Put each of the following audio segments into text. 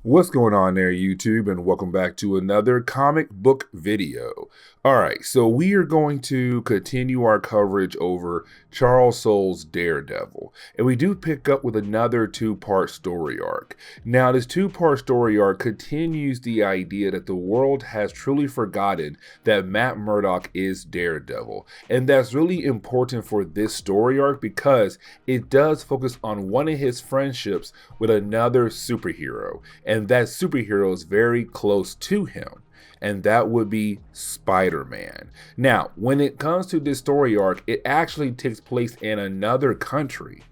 What's going on there, YouTube, and welcome back to another comic book video. All right, so we are going to continue our coverage over Charles Soule's Daredevil, and we do pick up with another two-part story arc. Now, this two-part story arc continues the idea that the world has truly forgotten that Matt Murdock is Daredevil, and that's really important for this story arc because it does focus on one of his friendships with another superhero, and that superhero is very close to him, and that would be Spider-Man. Now, when it comes to this story arc, it actually takes place in another country.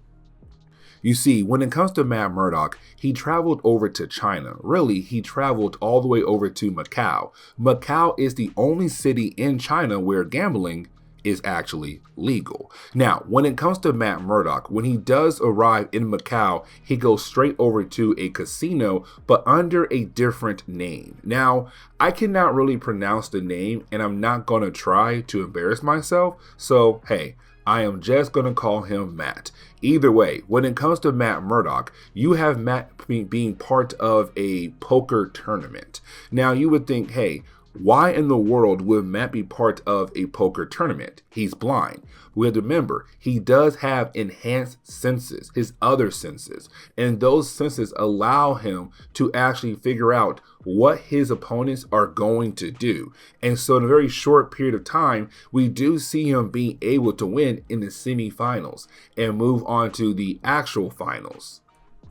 You see, when it comes to Matt Murdock, he traveled over to China. Really, he traveled all the way over to Macau. Macau is the only city in China where gambling is actually legal. Now, when it comes to Matt Murdock, when he does arrive in Macau, he goes straight over to a casino, but under a different name. Now, I cannot really pronounce the name, and I'm not going to try to embarrass myself, so hey, I am just going to call him Matt. Either way, when it comes to Matt Murdock, you have Matt being part of a poker tournament. Now, you would think, hey, why in the world would Matt be part of a poker tournament? He's blind. We have to remember, he does have enhanced senses, his other senses, and those senses allow him to actually figure out what his opponents are going to do. And so in a very short period of time, we do see him being able to win in the semifinals and move on to the actual finals.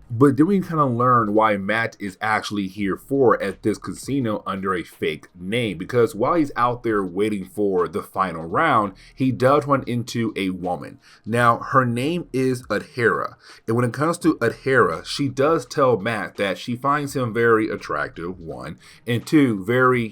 But then we kind of learn why Matt is actually here for at this casino under a fake name. Because while he's out there waiting for the final round, he does run into a woman. Now, her name is Adhera. And when it comes to Adhera, she does tell Matt that she finds him very attractive, one. And two, very,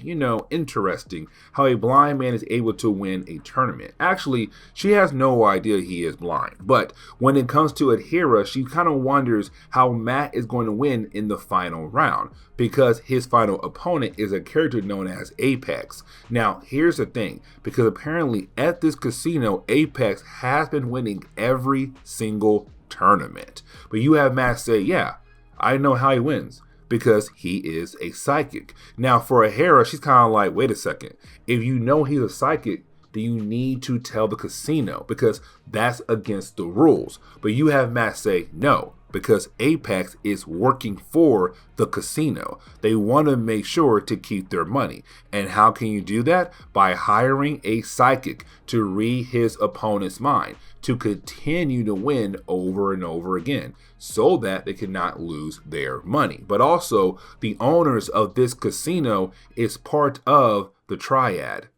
interesting how a blind man is able to win a tournament. Actually, she has no idea he is blind. But when it comes to Adhera, she kind of wonders how Matt is going to win in the final round because his final opponent is a character known as Apex. Now, here's the thing, because apparently at this casino, Apex has been winning every single tournament. But you have Matt say, yeah, I know how he wins, because he is a psychic. Now, for Adhera, she's kind of like, wait a second, if you know he's a psychic, then you need to tell the casino because that's against the rules. But you have Matt say, no, because Apex is working for the casino. They want to make sure to keep their money. And how can you do that? By hiring a psychic to read his opponent's mind, to continue to win over and over again, so that they cannot lose their money. But also, the owners of this casino is part of the triad.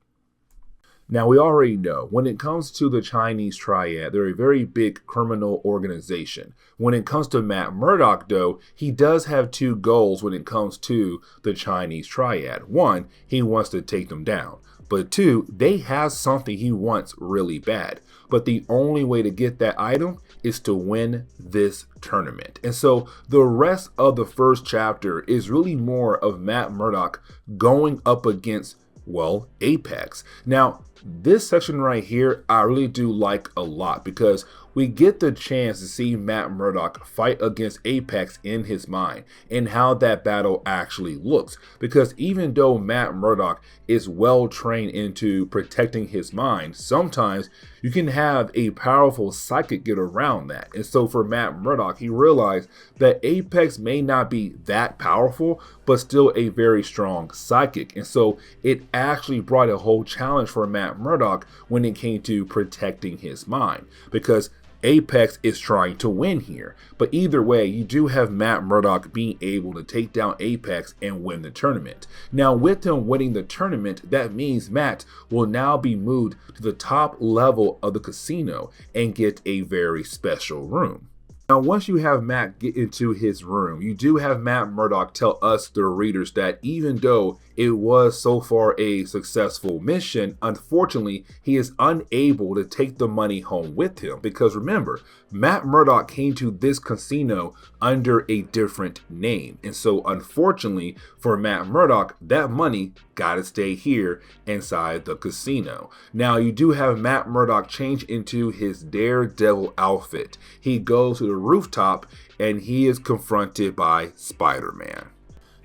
Now, we already know when it comes to the Chinese triad, they're a very big criminal organization. When it comes to Matt Murdock, though, he does have two goals when it comes to the Chinese triad. One, he wants to take them down. But two, they have something he wants really bad. But the only way to get that item is to win this tournament. And so the rest of the first chapter is really more of Matt Murdock going up against, well, Apex. Now, this section right here, I really do like a lot because we get the chance to see Matt Murdock fight against Apex in his mind and how that battle actually looks. Because even though Matt Murdock is well trained into protecting his mind, sometimes you can have a powerful psychic get around that. And so for Matt Murdock, he realized that Apex may not be that powerful, but still a very strong psychic. And so it actually brought a whole challenge for Matt Murdock when it came to protecting his mind, because Apex is trying to win here. But either way, you do have Matt Murdock being able to take down Apex and win the tournament. Now, with him winning the tournament, that means Matt will now be moved to the top level of the casino and get a very special room. Now, once you have Matt get into his room, you do have Matt Murdock tell us, the readers, that even though it was so far a successful mission, unfortunately, he is unable to take the money home with him. Because remember, Matt Murdock came to this casino under a different name. And so, unfortunately, for Matt Murdock, that money gotta stay here inside the casino. Now, you do have Matt Murdock change into his Daredevil outfit. He goes to the rooftop and he is confronted by Spider-Man.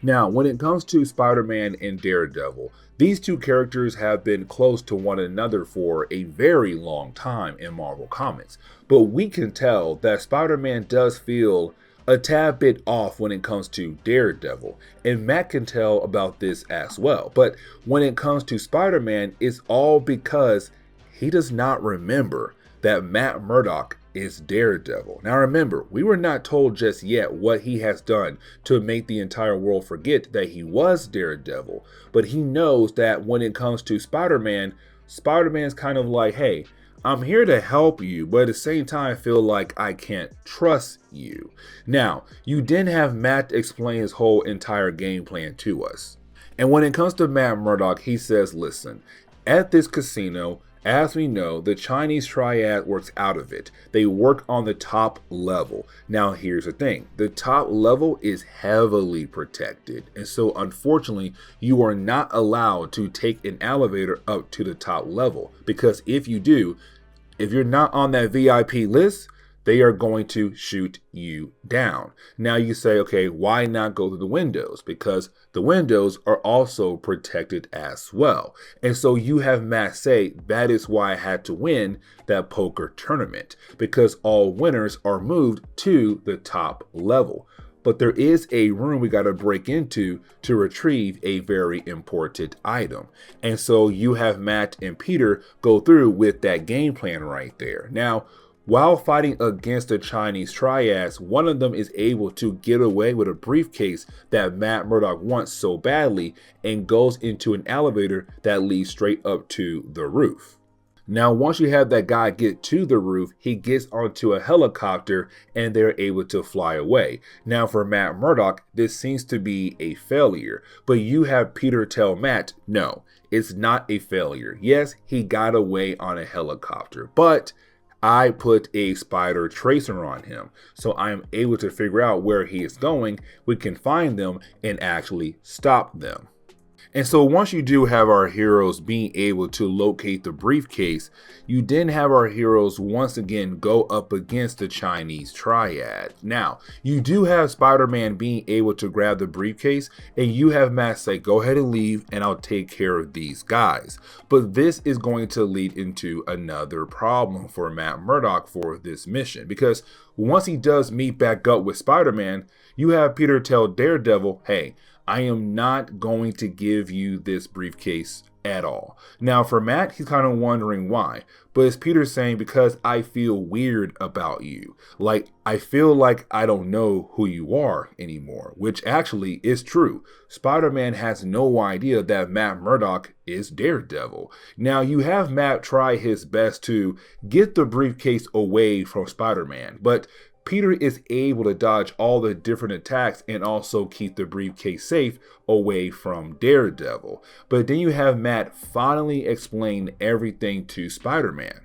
Now, when it comes to Spider-Man and Daredevil, these two characters have been close to one another for a very long time in Marvel Comics, but we can tell that Spider-Man does feel a tad bit off when it comes to Daredevil, and Matt can tell about this as well. But when it comes to Spider-Man, it's all because he does not remember that Matt Murdock is Daredevil. Now remember, we were not told just yet what he has done to make the entire world forget that he was Daredevil, but he knows that when it comes to Spider-Man, Spider-Man's kind of like, hey, I'm here to help you, but at the same time I feel like I can't trust you. Now, you didn't have Matt explain his whole entire game plan to us. And when it comes to Matt Murdock, he says, listen, at this casino, as we know, the Chinese triad works out of it. They work on the top level. Now, here's the thing. The top level is heavily protected. And so, unfortunately, you are not allowed to take an elevator up to the top level. Because if you do, if you're not on that VIP list, they are going to shoot you down. Now you say, okay, why not go through the windows? Because the windows are also protected as well. And so you have Matt say, that is why I had to win that poker tournament, because all winners are moved to the top level. But there is a room we got to break into to retrieve a very important item. And so you have Matt and Peter go through with that game plan right there. Now, while fighting against the Chinese triads, one of them is able to get away with a briefcase that Matt Murdock wants so badly and goes into an elevator that leads straight up to the roof. Now, once you have that guy get to the roof, he gets onto a helicopter and they're able to fly away. Now, for Matt Murdock, this seems to be a failure, but you have Peter tell Matt, no, it's not a failure. Yes, he got away on a helicopter, but I put a spider tracer on him, so I am able to figure out where he is going. We can find them and actually stop them. And so once you do have our heroes being able to locate the briefcase, you then have our heroes once again go up against the Chinese triad. Now, you do have Spider-Man being able to grab the briefcase, and you have Matt say, go ahead and leave and I'll take care of these guys. But this is going to lead into another problem for Matt Murdock for this mission, because once he does meet back up with Spider-Man, you have Peter tell Daredevil, hey, I am not going to give you this briefcase at all. Now for Matt, he's kind of wondering why, but it's Peter saying, because I feel weird about you. Like, I feel like I don't know who you are anymore, which actually is true. Spider-Man has no idea that Matt Murdock is Daredevil. Now you have Matt try his best to get the briefcase away from Spider-Man, but Peter is able to dodge all the different attacks and also keep the briefcase safe away from Daredevil. But then you have Matt finally explain everything to Spider-Man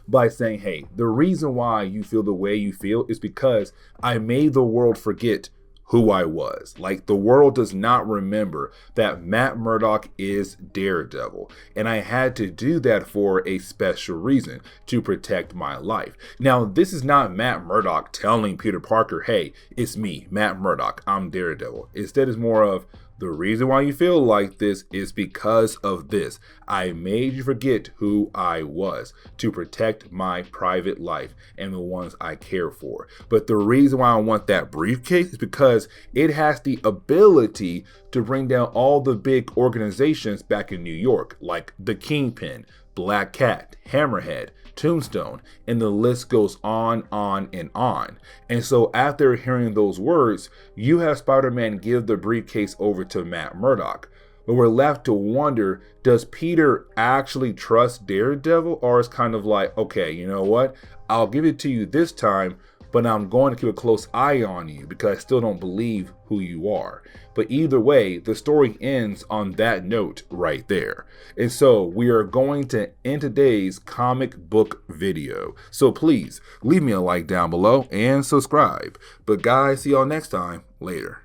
by saying, hey, the reason why you feel the way you feel is because I made the world forget who I was. Like, the world does not remember that Matt Murdock is Daredevil, and I had to do that for a special reason, to protect my life. Now, this is not Matt Murdock telling Peter Parker, hey, it's me, Matt Murdock, I'm Daredevil. Instead, it's more of, the reason why you feel like this is because of this. I made you forget who I was to protect my private life and the ones I care for. But the reason why I want that briefcase is because it has the ability to bring down all the big organizations back in New York, like the Kingpin, Black Cat, Hammerhead, Tombstone, and the list goes on and on. And so after hearing those words, you have Spider-Man give the briefcase over to Matt Murdock. But we're left to wonder, does Peter actually trust Daredevil? Or it's kind of like, okay, you know what? I'll give it to you this time, but I'm going to keep a close eye on you because I still don't believe who you are. But either way, the story ends on that note right there. And so we are going to end today's comic book video. So please leave me a like down below and subscribe. But guys, see y'all next time. Later.